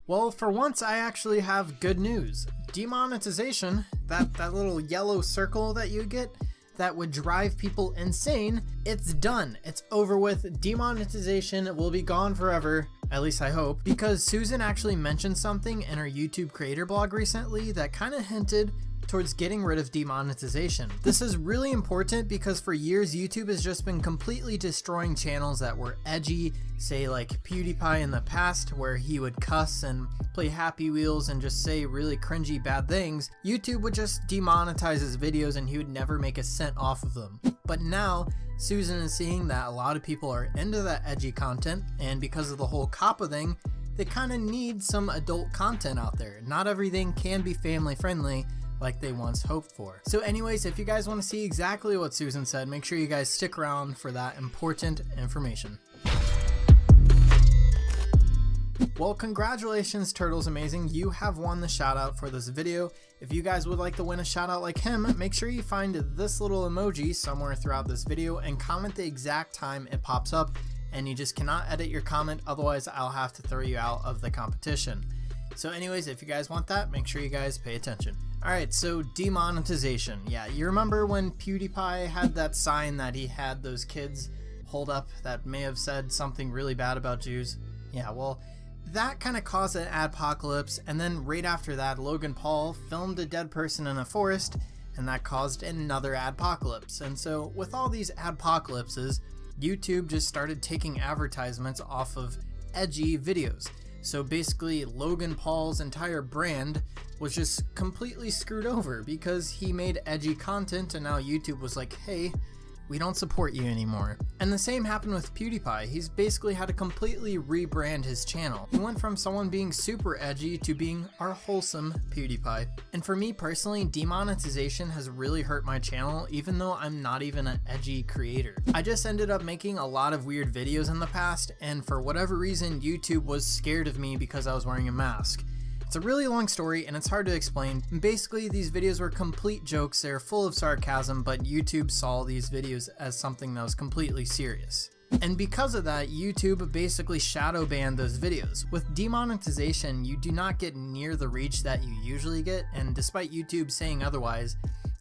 Well, for once I actually have good news. Demonetization, that little yellow circle that you get that would drive people insane, it's done. It's over with. Demonetization will be gone forever, at least I hope, because Susan actually mentioned something in her YouTube creator blog recently that kind of hinted towards getting rid of demonetization. This is really important because for years YouTube has just been completely destroying channels that were edgy, say like PewDiePie in the past where he would cuss and play Happy Wheels and just say really cringy bad things. YouTube would just demonetize his videos and he would never make a cent off of them. But now Susan is seeing that a lot of people are into that edgy content, and because of the whole COPPA thing, they kind of need some adult content out there. Not everything can be family friendly like they once hoped for. So anyways, if you guys want to see exactly what Susan said, make sure you guys stick around for that important information. Well, congratulations Turtles Amazing, you have won the shout out for this video. If you guys would like to win a shout out like him, make sure you find this little emoji somewhere throughout this video and comment the exact time it pops up, and you just cannot edit your comment, otherwise I'll have to throw you out of the competition. So anyways, if you guys want that, make sure you guys pay attention. Alright, so demonetization. Yeah, you remember when PewDiePie had that sign that he had those kids hold up that may have said something really bad about Jews? Yeah, well, that kind of caused an adpocalypse, and then right after that, Logan Paul filmed a dead person in a forest, and that caused another adpocalypse. And so with all these adpocalypses, YouTube just started taking advertisements off of edgy videos. So basically Logan Paul's entire brand was just completely screwed over because he made edgy content, and now YouTube was like, hey, we don't support you anymore. And the same happened with PewDiePie. He's basically had to completely rebrand his channel. He went from someone being super edgy to being our wholesome PewDiePie. And for me personally, demonetization has really hurt my channel, even though I'm not even an edgy creator. I just ended up making a lot of weird videos in the past, and for whatever reason, YouTube was scared of me because I was wearing a mask. It's a really long story and it's hard to explain. Basically, these videos were complete jokes, they're full of sarcasm, but YouTube saw these videos as something that was completely serious. And because of that, YouTube basically shadow banned those videos. With demonetization, you do not get near the reach that you usually get, and despite YouTube saying otherwise,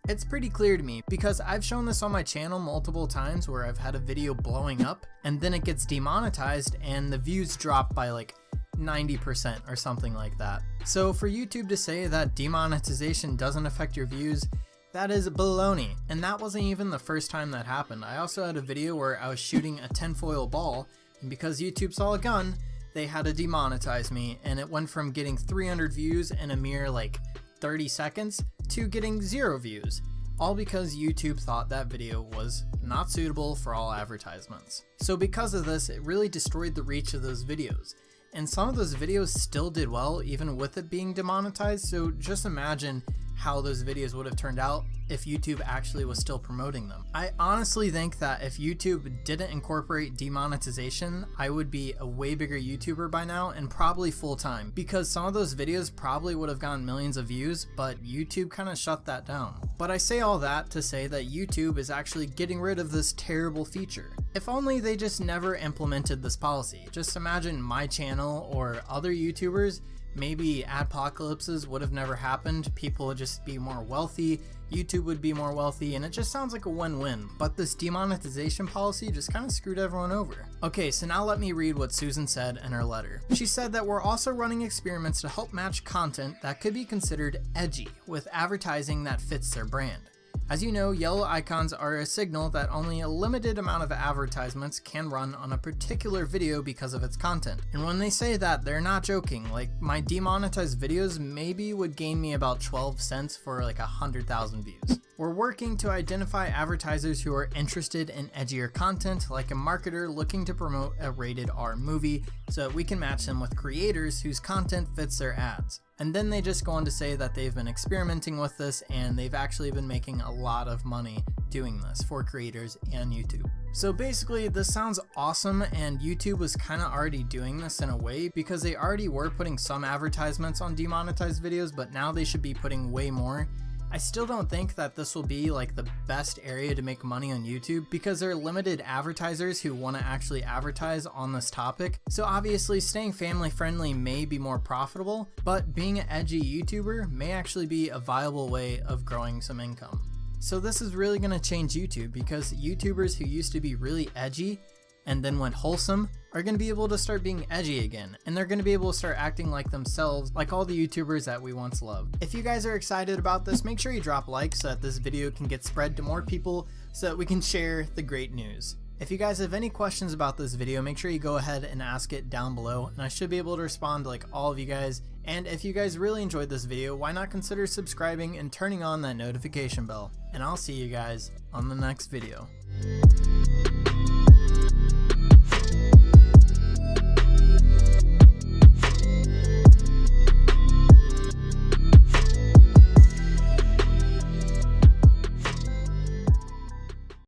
it's pretty clear to me because I've shown this on my channel multiple times where I've had a video blowing up and then it gets demonetized and the views drop by like 90% or something like that. So for YouTube to say that demonetization doesn't affect your views, that is baloney. And that wasn't even the first time that happened. I also had a video where I was shooting a tinfoil ball, and because YouTube saw a gun, they had to demonetize me, and it went from getting 300 views in a mere like 30 seconds to getting 0 views. All because YouTube thought that video was not suitable for all advertisements. So because of this, it really destroyed the reach of those videos. And some of those videos still did well even with it being demonetized, so just imagine how those videos would have turned out if YouTube actually was still promoting them. I honestly think that if YouTube didn't incorporate demonetization, I would be a way bigger YouTuber by now and probably full-time, because some of those videos probably would have gotten millions of views, but YouTube kind of shut that down. But I say all that to say that YouTube is actually getting rid of this terrible feature. If only they just never implemented this policy. Just imagine my channel or other YouTubers, maybe adpocalypses would have never happened, people would just be more wealthy, YouTube would be more wealthy, and it just sounds like a win-win. But this demonetization policy just kind of screwed everyone over. Okay, so now let me read what Susan said in her letter. She said that we're also running experiments to help match content that could be considered edgy with advertising that fits their brand. As you know, yellow icons are a signal that only a limited amount of advertisements can run on a particular video because of its content. And when they say that, they're not joking. Like, my demonetized videos maybe would gain me about 12 cents for like 100,000 views. We're working to identify advertisers who are interested in edgier content, like a marketer looking to promote a rated R movie, so that we can match them with creators whose content fits their ads. And then they just go on to say that they've been experimenting with this and they've actually been making a lot of money doing this for creators and YouTube. So basically this sounds awesome, and YouTube was kind of already doing this in a way because they already were putting some advertisements on demonetized videos, but now they should be putting way more. I still don't think that this will be like the best area to make money on YouTube because there are limited advertisers who want to actually advertise on this topic. So obviously staying family friendly may be more profitable, but being an edgy YouTuber may actually be a viable way of growing some income. So this is really going to change YouTube because YouTubers who used to be really edgy and then went wholesome are going to be able to start being edgy again, and they're going to be able to start acting like themselves, like all the YouTubers that we once loved. If you guys are excited about this, make sure you drop a like so that this video can get spread to more people so that we can share the great news. If you guys have any questions about this video, make sure you go ahead and ask it down below, and I should be able to respond to like all of you guys. And if you guys really enjoyed this video, why not consider subscribing and turning on that notification bell? And I'll see you guys on the next video.